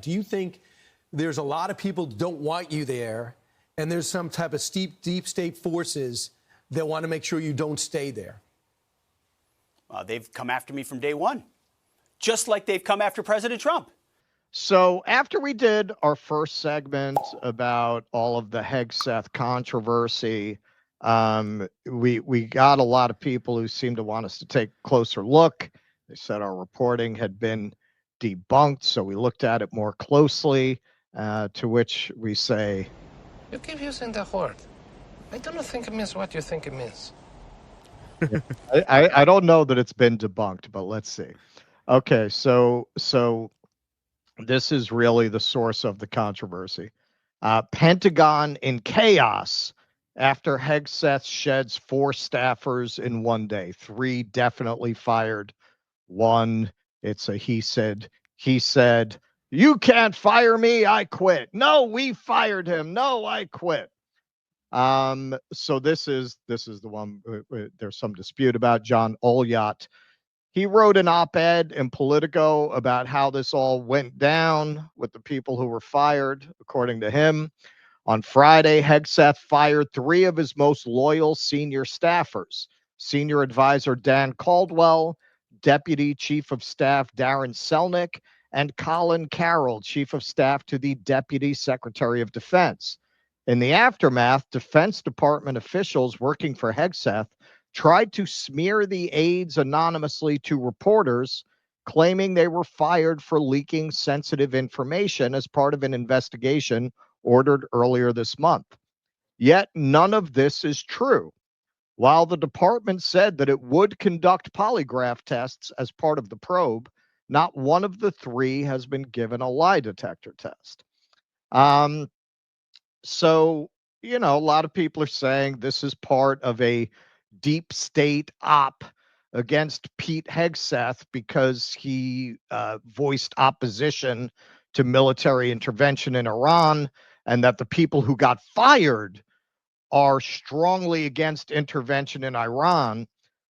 Do you think there's a lot of people who don't want you there, and there's some type of deep state forces that want to make sure you don't stay there? They've come after me from day one, just like they've come after President Trump. So after we did our first segment about all of the Hegseth controversy, we got a lot of people who seemed to want us to take a closer look. They said our reporting had been debunked, so we looked at it more closely, to which we say, you keep using that word. I don't think it means what you think it means. I don't know that it's been debunked, but let's see. Okay, so this is really the source of the controversy. Pentagon in chaos after Hegseth sheds 4 staffers in one day. 3 definitely fired. 1, it's a he said, you can't fire me, I quit. No, we fired him. No, I quit. So this is the one there's some dispute about. John Olyott, he wrote an op-ed in Politico about how this all went down with the people who were fired. According to him, on Friday, Hegseth fired 3 of his most loyal senior staffers: Senior Advisor Dan Caldwell, Deputy Chief of Staff Darren Selnick, and Colin Carroll, Chief of Staff to the Deputy Secretary of Defense. In the aftermath, Defense Department officials working for Hegseth tried to smear the aides anonymously to reporters, claiming they were fired for leaking sensitive information as part of an investigation ordered earlier this month. Yet none of this is true. While the department said that it would conduct polygraph tests as part of the probe, not one of the 3 has been given a lie detector test. So, a lot of people are saying this is part of a deep state op against Pete Hegseth because he voiced opposition to military intervention in Iran, and that the people who got fired are strongly against intervention in Iran,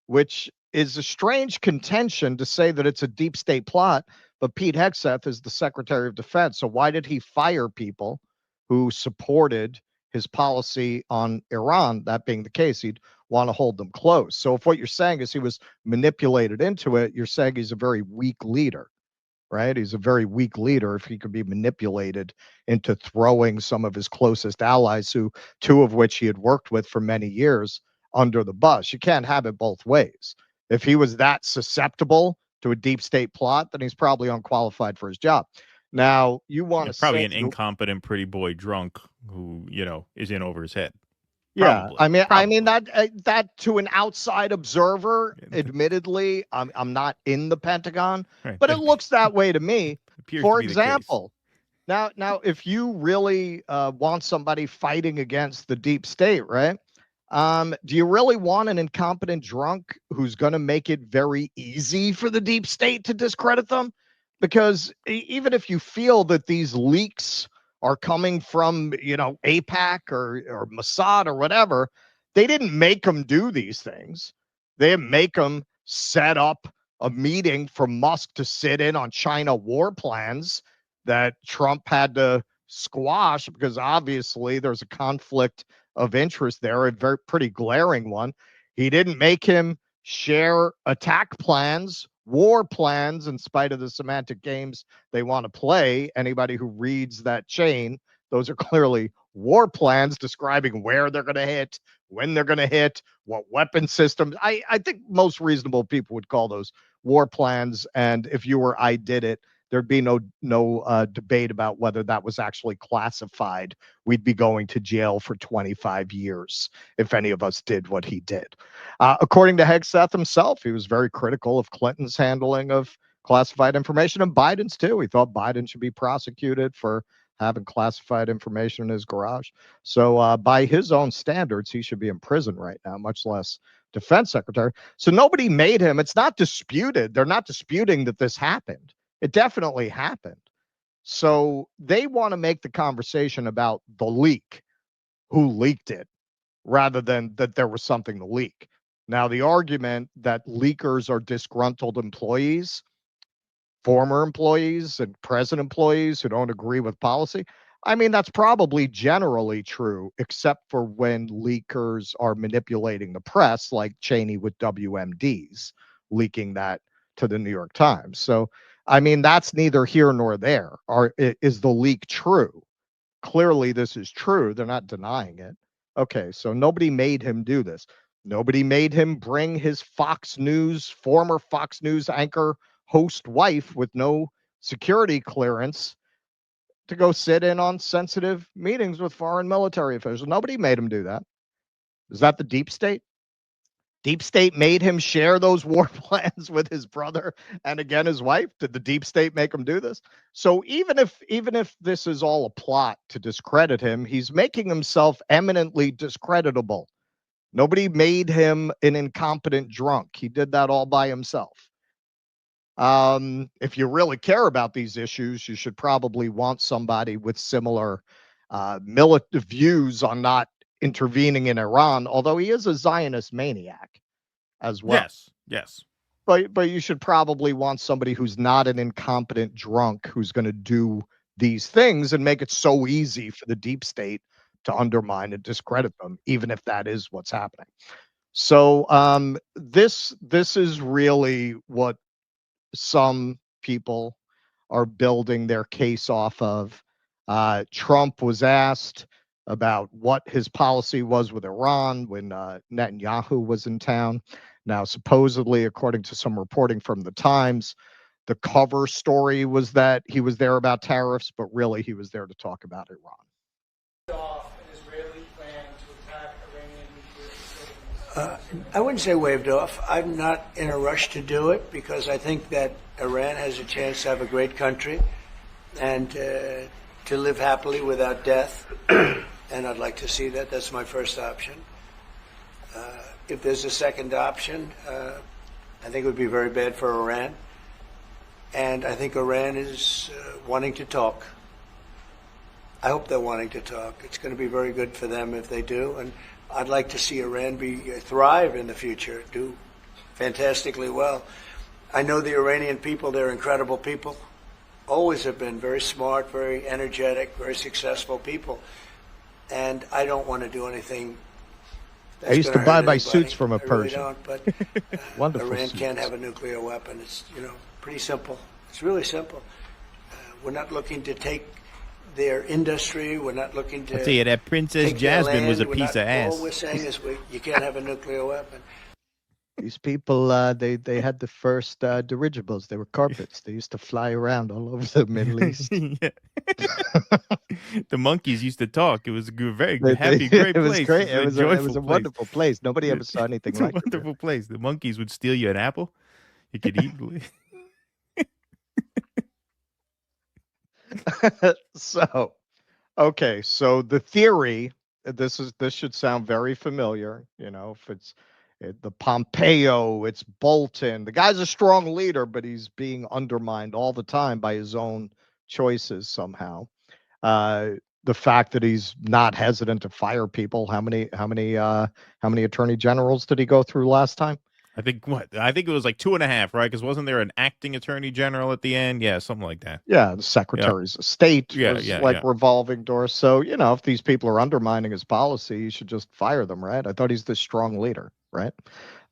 which is a strange contention to say that it's a deep state plot. But Pete Hegseth is the Secretary of Defense. So why did he fire people who supported his policy on Iran? That being the case, he'd want to hold them close. So if what you're saying is he was manipulated into it, you're saying he's a very weak leader, right? He's a very weak leader if he could be manipulated into throwing some of his closest allies, 2 of which he had worked with for many years, under the bus. You can't have it both ways. If he was that susceptible to a deep state plot, then he's probably unqualified for his job. Now, you want to probably an incompetent pretty boy drunk who, is in over his head. Yeah, Probably. I mean that to an outside observer, admittedly, I'm not in the Pentagon, Right. but it looks that way to me. For to example, now if you really want somebody fighting against the deep state, right? Do you really want an incompetent drunk who's going to make it very easy for the deep state to discredit them? Because even if you feel that these leaks are coming from, AIPAC or Mossad or whatever, they didn't make them do these things. They didn't make them set up a meeting for Musk to sit in on China war plans that Trump had to squash because obviously there's a conflict of interest there, a pretty glaring one. He didn't make him share attack plans, war plans, in spite of the semantic games they want to play. Anybody who reads that chain, those are clearly war plans describing where they're going to hit, when they're going to hit, what weapon systems. I think most reasonable people would call those war plans. And if you were I did it, there'd be no debate about whether that was actually classified. We'd be going to jail for 25 years if any of us did what he did. According to Hegseth himself, he was very critical of Clinton's handling of classified information, and Biden's too. He thought Biden should be prosecuted for having classified information in his garage. So by his own standards, he should be in prison right now, much less defense secretary. So nobody made him. It's not disputed. They're not disputing that this happened. It definitely happened. So they want to make the conversation about the leak, who leaked it, rather than that there was something to leak. Now, the argument that leakers are disgruntled employees, former employees and present employees who don't agree with policy. I mean, that's probably generally true, except for when leakers are manipulating the press, like Cheney with WMDs, leaking that to the New York Times. So, I mean, that's neither here nor there. Is the leak true? Clearly, this is true. They're not denying it. Okay, so nobody made him do this. Nobody made him bring his former Fox News anchor host wife with no security clearance to go sit in on sensitive meetings with foreign military officials. Nobody made him do that. Is that the deep state? Deep state made him share those war plans with his brother and again his wife. Did the deep state make him do this? So even if this is all a plot to discredit him, he's making himself eminently discreditable. Nobody made him an incompetent drunk. He did that all by himself. If you really care about these issues, you should probably want somebody with similar militant views on not intervening in Iran, although he is a Zionist maniac as well. Yes. But you should probably want somebody who's not an incompetent drunk who's going to do these things and make it so easy for the deep state to undermine and discredit them, even if that is what's happening. So this is really what some people are building their case off of. Trump was asked about what his policy was with Iran when Netanyahu was in town. Now, supposedly, according to some reporting from the Times, the cover story was that he was there about tariffs, but really he was there to talk about Iran. I wouldn't say waved off. I'm not in a rush to do it because I think that Iran has a chance to have a great country and to live happily without death. And I'd like to see that. That's my first option. If there's a second option, I think it would be very bad for Iran. And I think Iran is wanting to talk. I hope they're wanting to talk. It's going to be very good for them if they do. And I'd like to see Iran thrive in the future, do fantastically well. I know the Iranian people, they're incredible people. Always have been very smart, very energetic, very successful people. And I don't want to do anything that's I used to buy my suits from a I really Persian. don't, but Wonderful Iran suits. can't have a nuclear weapon. It's, pretty simple. It's really simple. We're not looking to take their industry. We're not looking to. I'll tell you, that Princess take their Jasmine was a land. piece of ass. All we're saying is you can't have a nuclear weapon. These people, they had the first dirigibles. They were carpets. They used to fly around all over the Middle East. Yeah. The monkeys used to talk. It was a very They- happy, they- great it was place. great. It was a joyful place. wonderful place. Nobody ever saw anything It's like a wonderful place. The monkeys would steal you an apple. You could eat. it. So, okay. So the theory, this should sound very familiar. If it's the Pompeo, it's Bolton. The guy's a strong leader, but he's being undermined all the time by his own choices somehow. The fact that he's not hesitant to fire people. How many attorney generals did he go through last time? I think it was like 2.5, right? Because wasn't there an acting attorney general at the end? Yeah, something like that. Yeah, the secretaries of state was revolving doors. So, if these people are undermining his policy, you should just fire them, right? I thought he's this strong leader, right?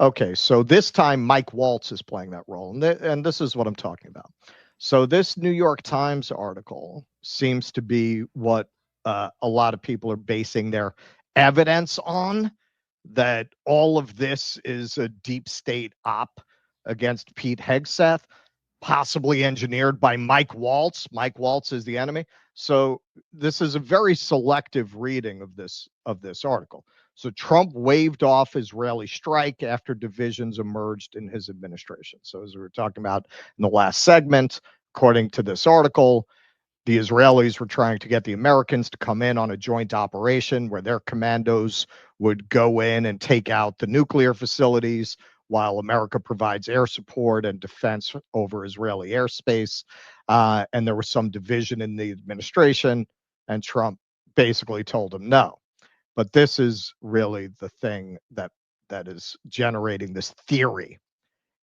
Okay, so this time Mike Waltz is playing that role. And this is what I'm talking about. So this New York Times article seems to be what a lot of people are basing their evidence on, that all of this is a deep state op against Pete Hegseth, possibly engineered by Mike Waltz. Mike Waltz is the enemy. So this is a very selective reading of this article. So Trump waved off Israeli strike after divisions emerged in his administration. So as we were talking about in the last segment, according to this article, the Israelis were trying to get the Americans to come in on a joint operation where their commandos would go in and take out the nuclear facilities while America provides air support and defense over Israeli airspace. And there was some division in the administration, and Trump basically told him no. But this is really the thing that is generating this theory.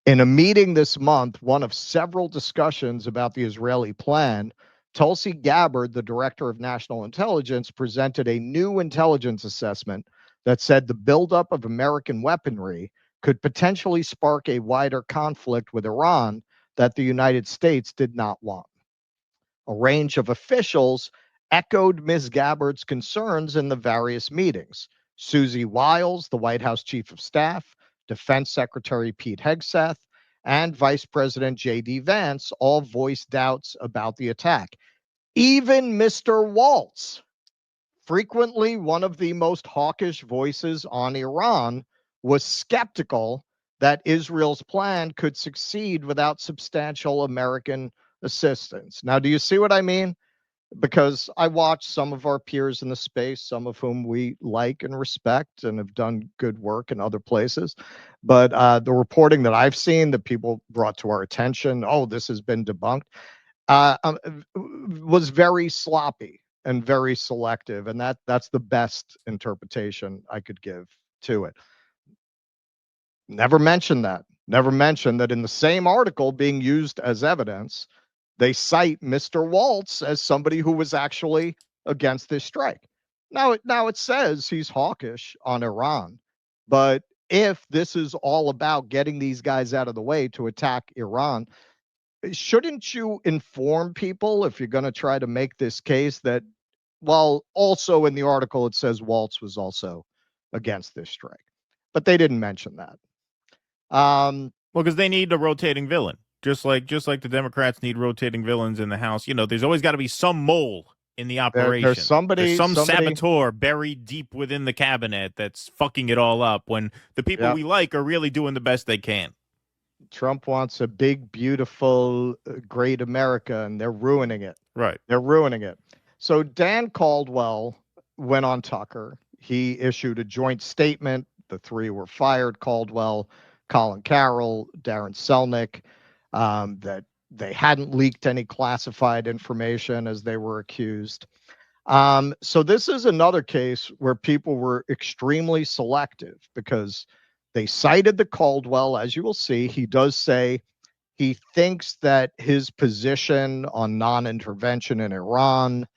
In a meeting this month, one of several discussions about the Israeli plan, Tulsi Gabbard, the director of national intelligence, presented a new intelligence assessment that said the buildup of American weaponry could potentially spark a wider conflict with Iran that the United States did not want. A range of officials echoed Ms. Gabbard's concerns in the various meetings. Susie Wiles, the White House Chief of Staff, Defense Secretary Pete Hegseth, and Vice President J.D. Vance all voiced doubts about the attack. Even Mr. Waltz, frequently one of the most hawkish voices on Iran, was skeptical that Israel's plan could succeed without substantial American assistance. Now, do you see what I mean? Because I watch some of our peers in the space, some of whom we like and respect and have done good work in other places. But the reporting that I've seen that people brought to our attention, oh, this has been debunked, was very sloppy and very selective. And that's the best interpretation I could give to it. Never mentioned that. Never mentioned that in the same article being used as evidence, they cite Mr. Waltz as somebody who was actually against this strike. Now it says he's hawkish on Iran, but if this is all about getting these guys out of the way to attack Iran, shouldn't you inform people if you're going to try to make this case that, well, also in the article it says Waltz was also against this strike, but they didn't mention that. Well, because they need a rotating villain. Just like the Democrats need rotating villains in the House. You know, there's always got to be some mole in the operation. There's somebody, some saboteur buried deep within the cabinet that's fucking it all up when the people we like are really doing the best they can. Trump wants a big, beautiful, great America, and they're ruining it. Right. They're ruining it. So Dan Caldwell went on Tucker. He issued a joint statement. The three were fired, Caldwell, Colin Carroll, Darren Selnick, that they hadn't leaked any classified information as they were accused. So this is another case where people were extremely selective because they cited the Caldwell. As you will see, he does say he thinks that his position on non-intervention in Iran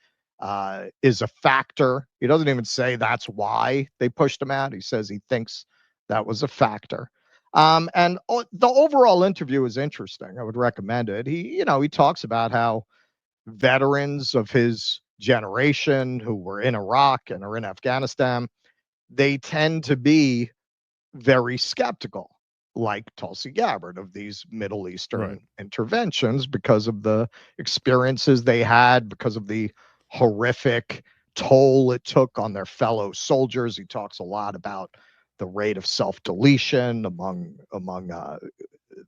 is a factor. He doesn't even say that's why they pushed him out. He says he thinks that was a factor. And the overall interview is interesting. I would recommend it. He talks about how veterans of his generation who were in Iraq and are in Afghanistan, they tend to be very skeptical, like Tulsi Gabbard, of these Middle Eastern interventions because of the experiences they had, because of the horrific toll it took on their fellow soldiers. He talks a lot about the rate of self-deletion among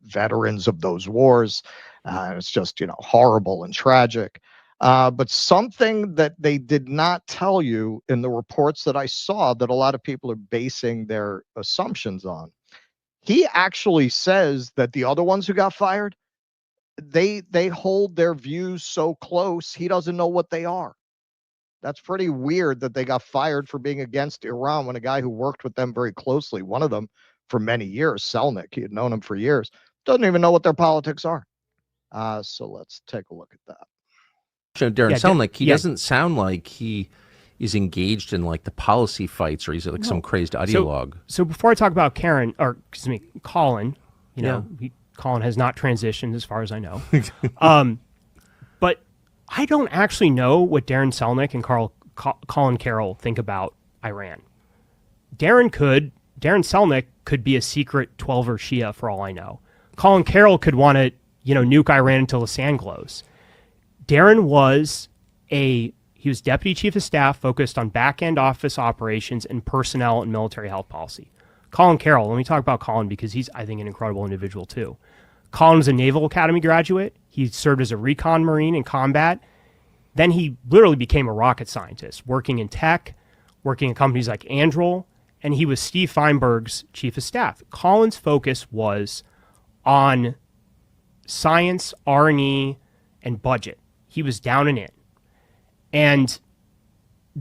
veterans of those wars. It's just, horrible and tragic. But something that they did not tell you in the reports that I saw that a lot of people are basing their assumptions on, he actually says that the other ones who got fired, they hold their views so close, he doesn't know what they are. That's pretty weird that they got fired for being against Iran when a guy who worked with them very closely, one of them for many years, Selnick, he had known him for years, doesn't even know what their politics are. So let's take a look at that. Darren Selnick, he doesn't sound like he is engaged in like the policy fights, or he's like some crazy ideologue. So before I talk about Colin, Colin has not transitioned as far as I know. But I don't actually know what Darren Selnick and Colin Carroll think about Iran. Darren Selnick could be a secret 12er Shia for all I know. Colin Carroll could want to, nuke Iran until the sand glows. Darren was deputy chief of staff focused on back-end office operations and personnel and military health policy. Colin Carroll, let me talk about Colin because he's, I think, an incredible individual too. Colin was a Naval Academy graduate. He served as a recon Marine in combat. Then he literally became a rocket scientist, working in tech, working in companies like Anduril, and he was Steve Feinberg's chief of staff. Colin's focus was on science, R&E, and budget. He was down and in. And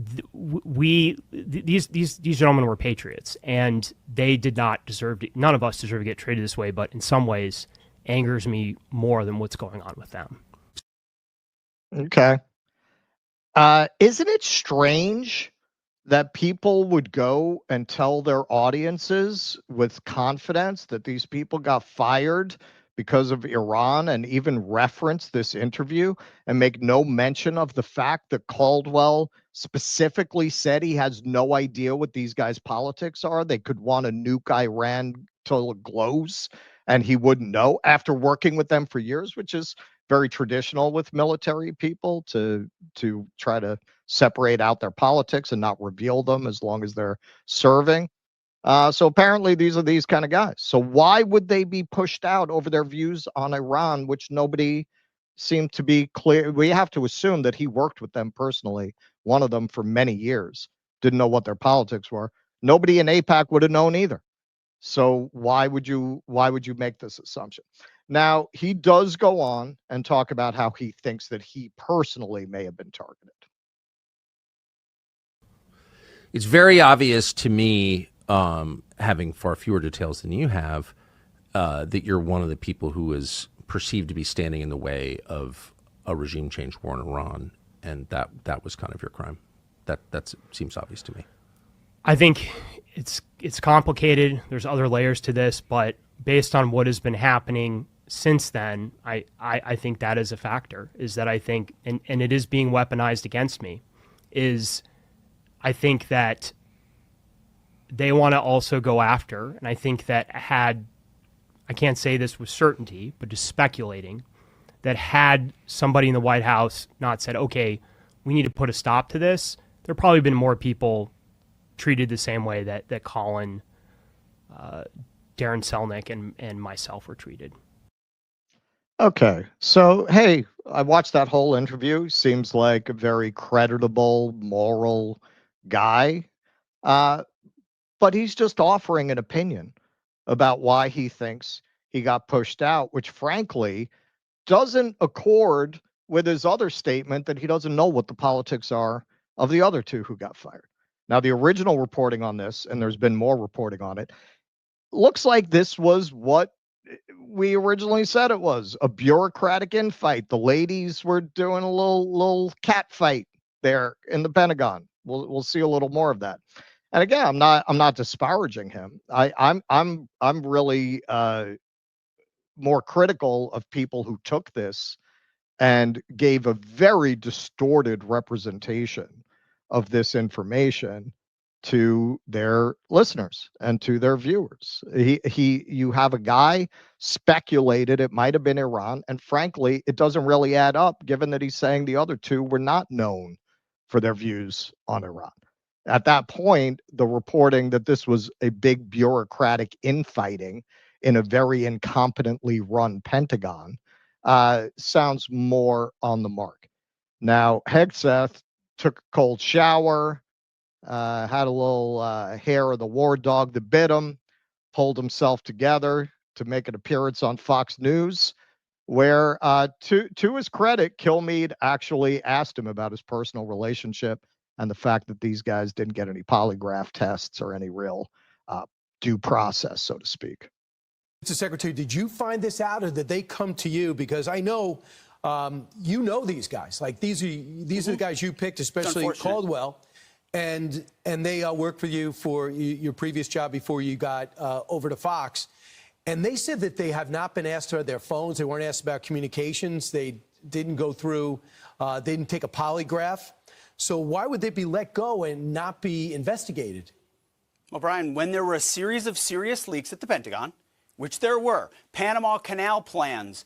these gentlemen were patriots, and they did not deserve to, none of us deserve to get treated this way, but in some ways angers me more than what's going on with them. Okay. Isn't it strange that people would go and tell their audiences with confidence that these people got fired because of Iran, and even reference this interview and make no mention of the fact that Caldwell specifically said he has no idea what these guys' politics are? They could want to nuke Iran till it glows and he wouldn't know, after working with them for years, which is very traditional with military people, to try to separate out their politics and not reveal them as long as they're serving. So apparently these are these kind of guys. So why would they be pushed out over their views on Iran, which nobody seemed to be clear? We have to assume that he worked with them personally, one of them for many years, didn't know what their politics were. Nobody in AIPAC would have known either. So why would you make this assumption? Now, he does go on and talk about how he thinks that he personally may have been targeted. It's very obvious to me, having far fewer details than you have, that you're one of the people who is perceived to be standing in the way of a regime change war in Iran, and that was kind of your crime. That seems obvious to me. I think it's complicated. There's other layers to this, but based on what has been happening since then, I think that is a factor. Is that I think, and it is being weaponized against me, is I think that they want to also go after, and I think that I can't say this with certainty, but just speculating, that had somebody in the White House not said, okay, we need to put a stop to this, there probably been more people treated the same way that Colin, Darren Selnick, and myself were treated. Okay, so hey, I watched that whole interview. Seems like a very creditable, moral guy, but he's just offering an opinion about why he thinks he got pushed out, which frankly doesn't accord with his other statement that he doesn't know what the politics are of the other two who got fired. Now, the original reporting on this, and there's been more reporting on it, looks like this was what we originally said it was, a bureaucratic infight. The ladies were doing a little cat fight there in the Pentagon. We'll see a little more of that. And again, I'm not disparaging him. I'm really more critical of people who took this and gave a very distorted representation of this information to their listeners and to their viewers. You have a guy speculated it might have been Iran, and frankly, it doesn't really add up given that he's saying the other two were not known for their views on Iran. At that point, the reporting that this was a big bureaucratic infighting in a very incompetently run Pentagon sounds more on the mark. Now, Hegseth took a cold shower, had a little hair of the war dog that bit him, pulled himself together to make an appearance on Fox News, where, to his credit, Kilmeade actually asked him about his personal relationship and the fact that these guys didn't get any polygraph tests or any real due process, so to speak. Mr. Secretary, did you find this out, or did they come to you? Because I know you know these guys. Like these are the guys you picked, especially Caldwell, and they worked for you for your previous job before you got over to Fox. And they said that they have not been asked to their phones. They weren't asked about communications. They didn't go through. They didn't take a polygraph. So why would they be let go and not be investigated? Well, Brian, when there were a series of serious leaks at the Pentagon, which there were, Panama Canal plans,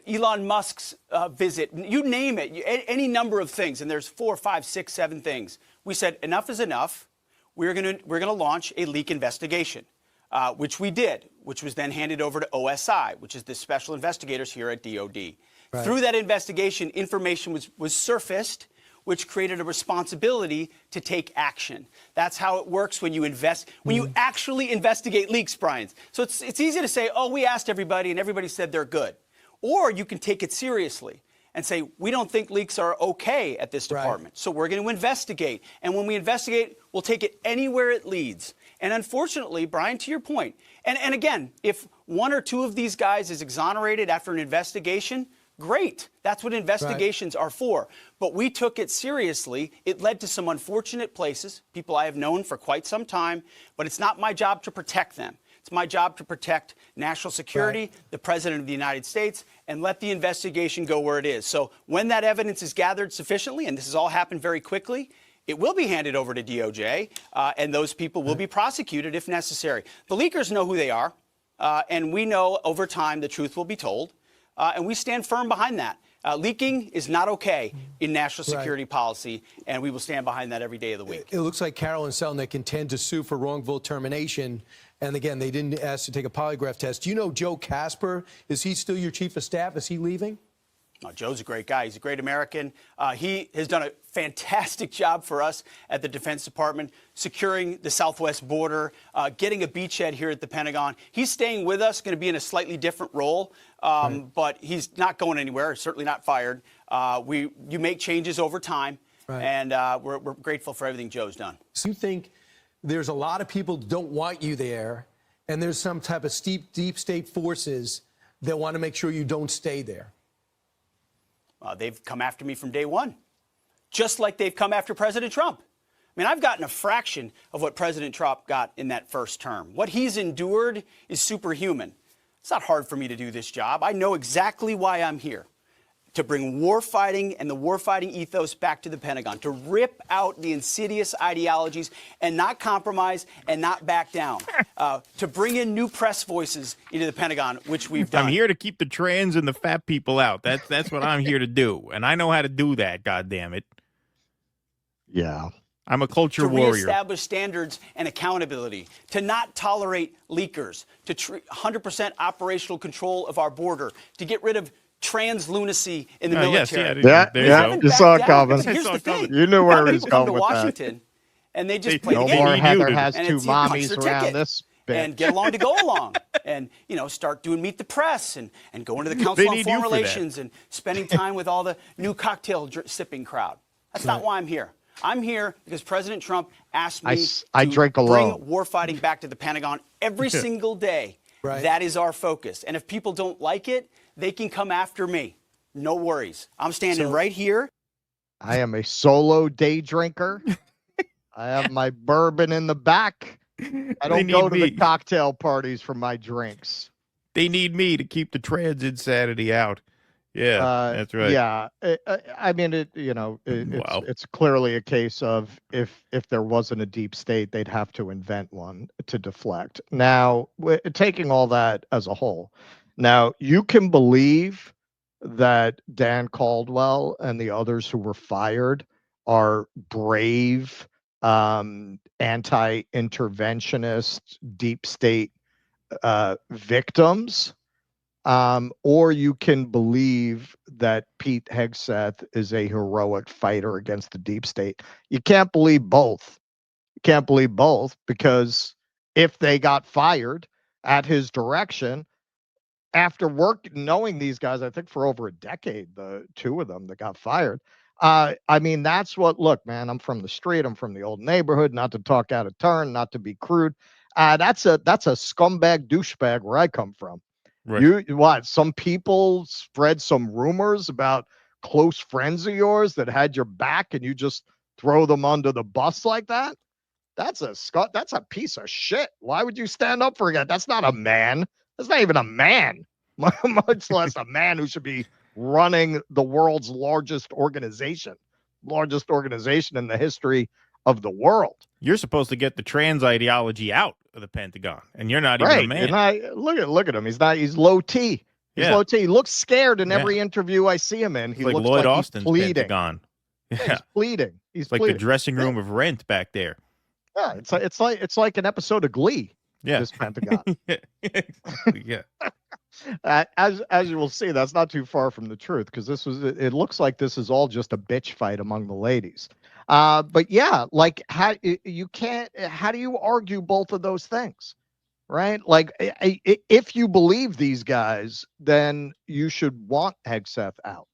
Elon Musk's visit, you name it, any number of things, and there's 4, 5, 6, 7 things. We said enough is enough. We're gonna launch a leak investigation, which we did, which was then handed over to OSI, which is the special investigators here at DOD. Right. Through that investigation, information was surfaced, which created a responsibility to take action. That's how it works when you when you actually investigate leaks, Brian. So it's easy to say, oh, we asked everybody and everybody said they're good. Or you can take it seriously. and say, we don't think leaks are okay at this department, so we're going to investigate. And when we investigate, we'll take it anywhere it leads. And unfortunately, Brian, to your point, and again, if one or two of these guys is exonerated after an investigation, great. That's what investigations are for. But we took it seriously. It led to some unfortunate places, people I have known for quite some time, but it's not my job to protect them. It's my job to protect national security, the President of the United States, and let the investigation go where it is. So when that evidence is gathered sufficiently, and this has all happened very quickly, it will be handed over to DOJ, and those people will be prosecuted if necessary. The leakers know who they are, and we know over time the truth will be told, and we stand firm behind that. Leaking is not okay in national security policy, and we will stand behind that every day of the week. It looks like Carol and Selnick intend to sue for wrongful termination. And again, they didn't ask to take a polygraph test. Do you know Joe Casper? Is he still your chief of staff? Is he leaving? Oh, Joe's a great guy. He's a great American. He has done a fantastic job for us at the Defense Department, securing the southwest border, getting a beachhead here at the Pentagon. He's staying with us, going to be in a slightly different role, but he's not going anywhere, certainly not fired. You make changes over time, and we're grateful for everything Joe's done. So you think there's a lot of people who don't want you there, and there's some type of deep state forces that want to make sure you don't stay there? They've come after me from day one, just like they've come after President Trump. I mean, I've gotten a fraction of what President Trump got in that first term. What he's endured is superhuman. It's not hard for me to do this job. I know exactly why I'm here. To bring warfighting and the warfighting ethos back to the Pentagon, to rip out the insidious ideologies and not compromise and not back down, to bring in new press voices into the Pentagon, which we've done. I'm here to keep the trans and the fat people out. That's what I'm here to do, and I know how to do that. God damn it! Yeah. I'm a culture to warrior. reestablish standards and accountability, to not tolerate leakers, to 100% operational control of our border, to get rid of trans lunacy in the military. You saw it coming. Here's the thing. You knew where he was People come going to with Washington, and they just play no the game. more Heather has and two it's, punch mommies their around ticket this bitch. and get along to go along, and start doing Meet the Press and go into the Council on Foreign Relations and spending time with all the new cocktail sipping crowd. That's not why I'm here. I'm here because President Trump asked me I to drink bring alone. warfighting back to the Pentagon every single day. That is our focus. And if people don't like it, they can come after me. No worries. I'm standing right here. I am a solo day drinker. I have my bourbon in the back. I don't go to the cocktail parties for my drinks. They need me to keep the trans insanity out. Yeah, that's right. Yeah, I mean, it's clearly a case of if there wasn't a deep state, they'd have to invent one to deflect. Now, taking all that as a whole, now you can believe that Dan Caldwell and the others who were fired are brave, anti-interventionist, deep state victims. Or you can believe that Pete Hegseth is a heroic fighter against the deep state. You can't believe both. You can't believe both because if they got fired at his direction, after knowing these guys, I think for over a decade, the two of them that got fired. I mean, that's look, man, I'm from the street. I'm from the old neighborhood, not to talk out of turn, not to be crude. That's a scumbag douchebag where I come from. Right. Some people spread some rumors about close friends of yours that had your back and you just throw them under the bus like that? That's a piece of shit. Why would you stand up for that? That's not a man. That's not even a man, much less a man who should be running the world's largest organization in the history of the world. You're supposed to get the trans ideology out of the Pentagon, and you're not even a man. And look at him. He's low T. Low T. He looks scared in every interview I see him in. He looks looks like Lloyd like Austin's he's pleading. Pentagon. He's pleading. He's like the dressing room of Rent back there. Yeah, it's like an episode of Glee. Yeah, this Pentagon. Yeah. As you will see, that's not too far from the truth because it looks like this is all just a bitch fight among the ladies. But yeah, like how do you argue both of those things, right? Like if you believe these guys, then you should want Hegseth out.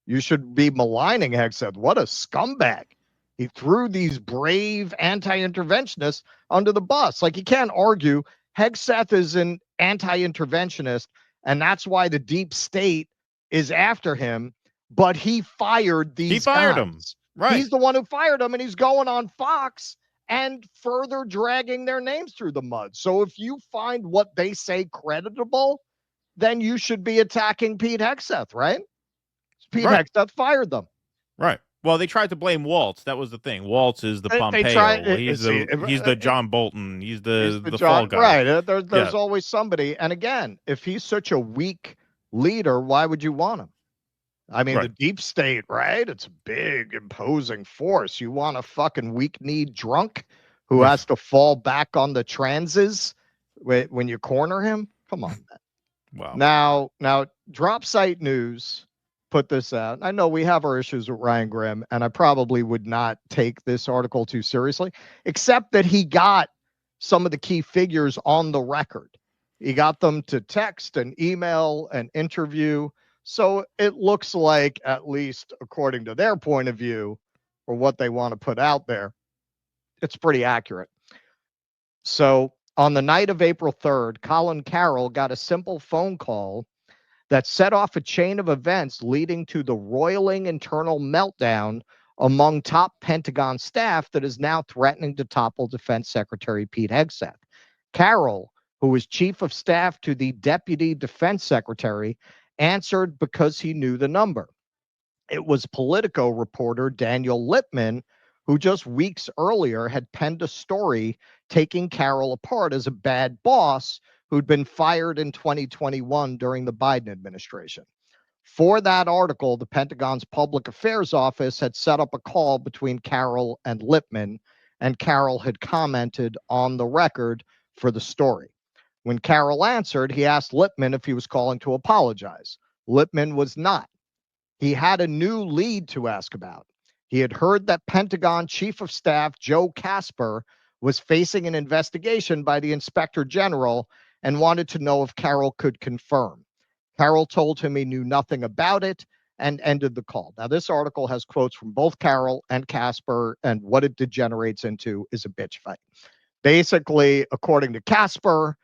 You should be maligning Hegseth. What a scumbag. He threw these brave anti-interventionists under the bus. Like, you can't argue Hegseth is an anti-interventionist, and that's why the deep state is after him, but he fired these He fired him. guys. Right. He's the one who fired him, and he's going on Fox and further dragging their names through the mud. So if you find what they say creditable, then you should be attacking Pete Hegseth, right? Pete Hegseth fired them. Right. Well, they tried to blame Waltz. That was the thing. Waltz is the Pompeo. He's the John Bolton. He's the fall guy. Right. There's always somebody. And again, if he's such a weak leader, why would you want him? I mean, the deep state, right? It's a big, imposing force. You want a fucking weak-kneed drunk who has to fall back on the transes when you corner him? Come on, man. Wow. Now, Drop Site News put this out. I know we have our issues with Ryan Grimm, and I probably would not take this article too seriously, except that he got some of the key figures on the record. He got them to text and email and interview. So it looks like, at least according to their point of view, or what they want to put out there, it's pretty accurate. So on the night of April 3rd, Colin Carroll got a simple phone call that set off a chain of events leading to the roiling internal meltdown among top Pentagon staff that is now threatening to topple Defense Secretary Pete Hegseth. Carroll, who was chief of staff to the Deputy Defense Secretary, answered because he knew the number. It was Politico reporter Daniel Lippman, who just weeks earlier had penned a story taking Carroll apart as a bad boss who'd been fired in 2021 during the Biden administration. For that article, the Pentagon's Public Affairs Office had set up a call between Carroll and Lippman, and Carroll had commented on the record for the story. When Carroll answered, he asked Lippman if he was calling to apologize. Lippman was not. He had a new lead to ask about. He had heard that Pentagon Chief of Staff Joe Casper was facing an investigation by the Inspector General and wanted to know if Carroll could confirm. Carroll told him he knew nothing about it and ended the call. Now, this article has quotes from both Carroll and Casper, and what it degenerates into is a bitch fight. Basically, according to Casper,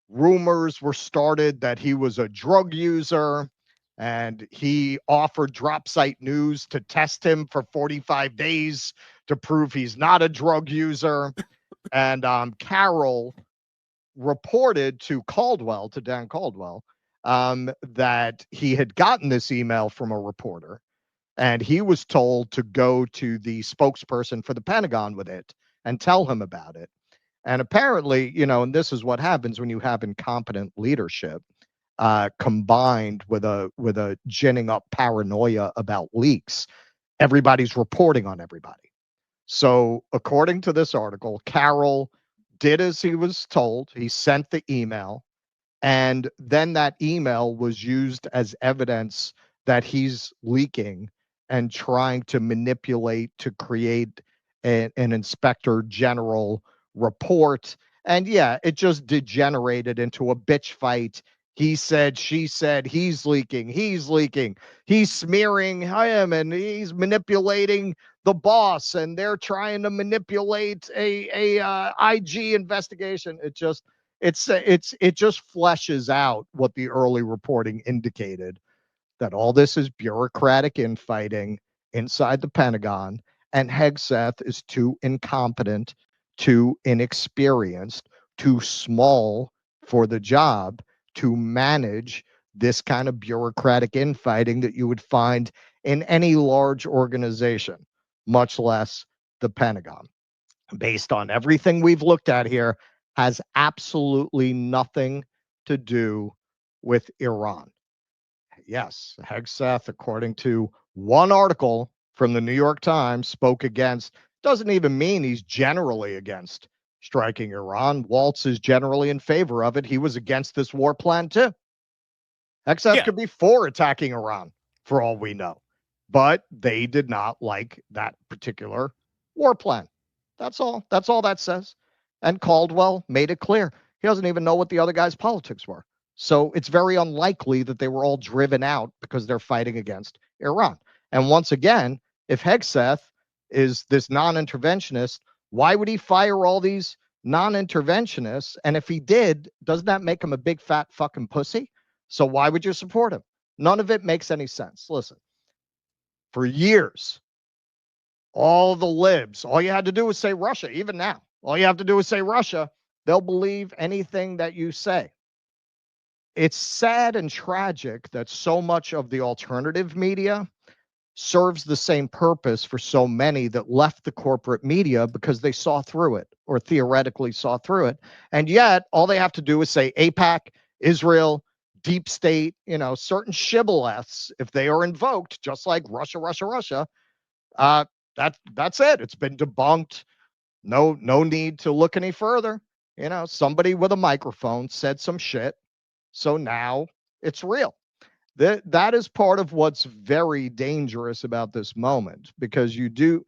rumors were started that he was a drug user, and he offered Drop Site News to test him for 45 days to prove he's not a drug user. And Carroll reported to Dan Caldwell, that he had gotten this email from a reporter, and he was told to go to the spokesperson for the Pentagon with it and tell him about it. And apparently, and this is what happens when you have incompetent leadership, combined with a ginning up paranoia about leaks. Everybody's reporting on everybody. So according to this article, Carroll did as he was told. He sent the email, and then that email was used as evidence that he's leaking and trying to manipulate to create an inspector general report. And yeah, it just degenerated into a bitch fight. He said, she said, he's leaking, he's smearing him, and he's manipulating the boss, and they're trying to manipulate a IG investigation. It just fleshes out what the early reporting indicated, that all this is bureaucratic infighting inside the Pentagon, and Hegseth is too incompetent, too inexperienced, too small for the job to manage this kind of bureaucratic infighting that you would find in any large organization, much less the Pentagon. Based on everything we've looked at here, has absolutely nothing to do with Iran. Yes, Hegseth, according to one article from the New York Times, spoke against, doesn't even mean he's generally against striking Iran. Waltz is generally in favor of it. He was against this war plan too. Hegseth could be for attacking Iran for all we know, but they did not like that particular war plan. That's all. That's all that says. And Caldwell made it clear. He doesn't even know what the other guy's politics were. So it's very unlikely that they were all driven out because they're fighting against Iran. And once again, if Hegseth is this non-interventionist, why would he fire all these non-interventionists? And if he did, doesn't that make him a big fat fucking pussy? So why would you support him? None of it makes any sense. Listen, for years, all the libs, all you had to do was say Russia. Even now, all you have to do is say Russia. They'll believe anything that you say. It's sad and tragic that so much of the alternative media serves the same purpose for so many that left the corporate media because they saw through it or theoretically saw through it. And yet all they have to do is say AIPAC, Israel, deep state, certain shibboleths, if they are invoked, just like Russia, that's it. It's been debunked. No need to look any further. Somebody with a microphone said some shit. So now it's real. That is part of what's very dangerous about this moment, because you do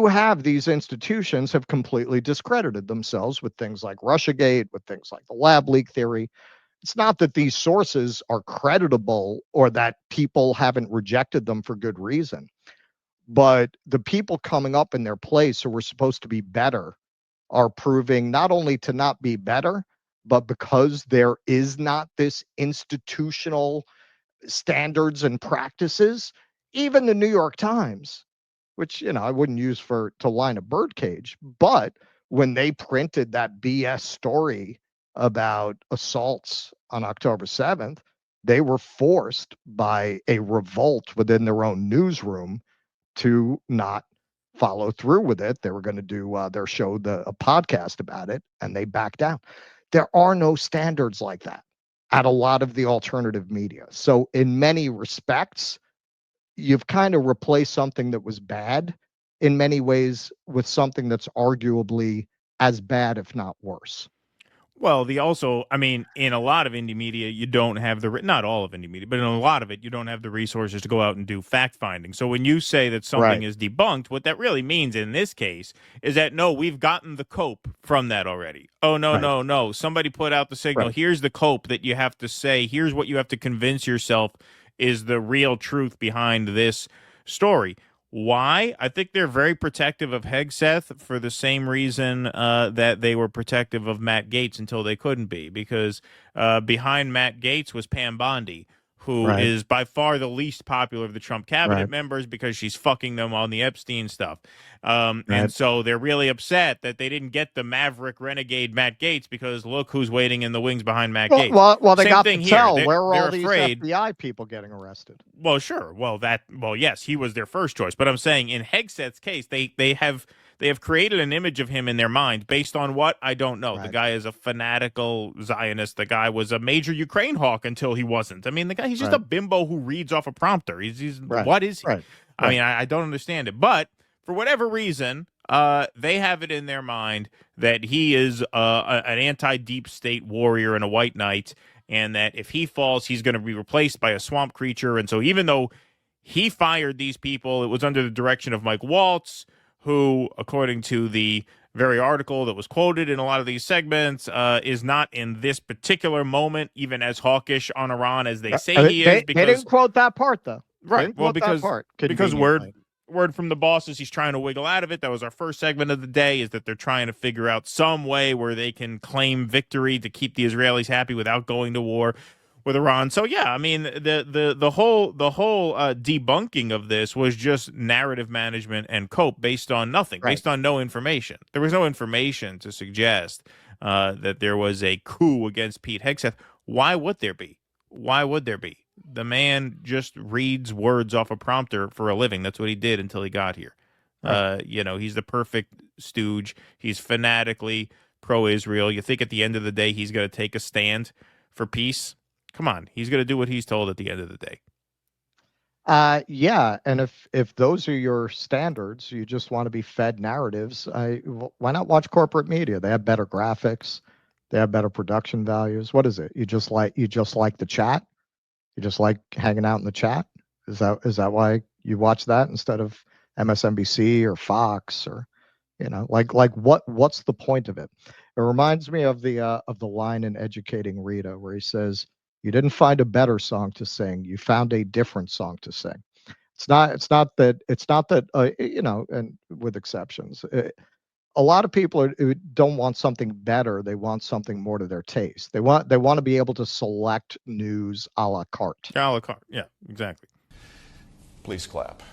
have these institutions have completely discredited themselves with things like Russiagate, with things like the lab leak theory. It's not that these sources are creditable or that people haven't rejected them for good reason, but the people coming up in their place who were supposed to be better are proving not only to not be better, but because there is not this institutional standards and practices, even the New York Times, which I wouldn't use to line a birdcage, but when they printed that BS story about assaults on October 7th, they were forced by a revolt within their own newsroom to not follow through with it. They were going to do their show, a podcast about it, and they backed down. There are no standards like that at a lot of the alternative media. So in many respects, you've kind of replaced something that was bad in many ways with something that's arguably as bad, if not worse. Well, in a lot of indie media, you don't have not all of indie media, but in a lot of it, you don't have the resources to go out and do fact finding. So when you say that something is debunked, what that really means in this case is that, no, we've gotten the cope from that already. Oh, no. Somebody put out the signal. Right. Here's the cope that you have to say. Here's what you have to convince yourself is the real truth behind this story. Why? I think they're very protective of Hegseth for the same reason that they were protective of Matt Gaetz until they couldn't be, because behind Matt Gaetz was Pam Bondi, who is by far the least popular of the Trump cabinet members because she's fucking them on the Epstein stuff. And so they're really upset that they didn't get the maverick renegade Matt Gaetz, because look who's waiting in the wings behind Matt Gaetz. Well, they Same got thing Patel. here. Where are all afraid. these FBI people getting arrested? Well, sure. Well, yes, he was their first choice. But I'm saying in Hegseth's case, they have created an image of him in their mind based on what? I don't know. The guy is a fanatical Zionist. The guy was a major Ukraine hawk until he wasn't. I mean, the guy, he's just a bimbo who reads off a prompter. He's what is he? I mean, I don't understand it. But for whatever reason, they have it in their mind that he is an anti-deep state warrior and a white knight, and that if he falls, he's going to be replaced by a swamp creature. And so even though he fired these people, it was under the direction of Mike Waltz, who, according to the very article that was quoted in a lot of these segments, is not in this particular moment even as hawkish on Iran as they say he is. They didn't quote that part, though. Right. Well, because word from the boss is he's trying to wiggle out of it. That was our first segment of the day, is that they're trying to figure out some way where they can claim victory to keep the Israelis happy without going to war with Iran. So yeah, I mean, the whole debunking of this was just narrative management and cope based on nothing, based on no information. There was no information to suggest that there was a coup against Pete Hegseth. Why would there be? Why would there be? The man just reads words off a prompter for a living. That's what he did until he got here. He's the perfect stooge. He's fanatically pro-Israel. You think at the end of the day he's going to take a stand for peace? Come on, he's going to do what he's told at the end of the day. Yeah, and if those are your standards, you just want to be fed narratives. Why not watch corporate media? They have better graphics, they have better production values. What is it? You just like the chat? You just like hanging out in the chat? Is that why you watch that instead of MSNBC or Fox, or what's the point of it? It reminds me of the line in Educating Rita where he says, You didn't find a better song to sing. You found a different song to sing. It's not that you know, and with exceptions. A lot of people don't want something better. They want something more to their taste. They want to be able to select news a la carte. A la carte. Yeah, exactly. Please clap.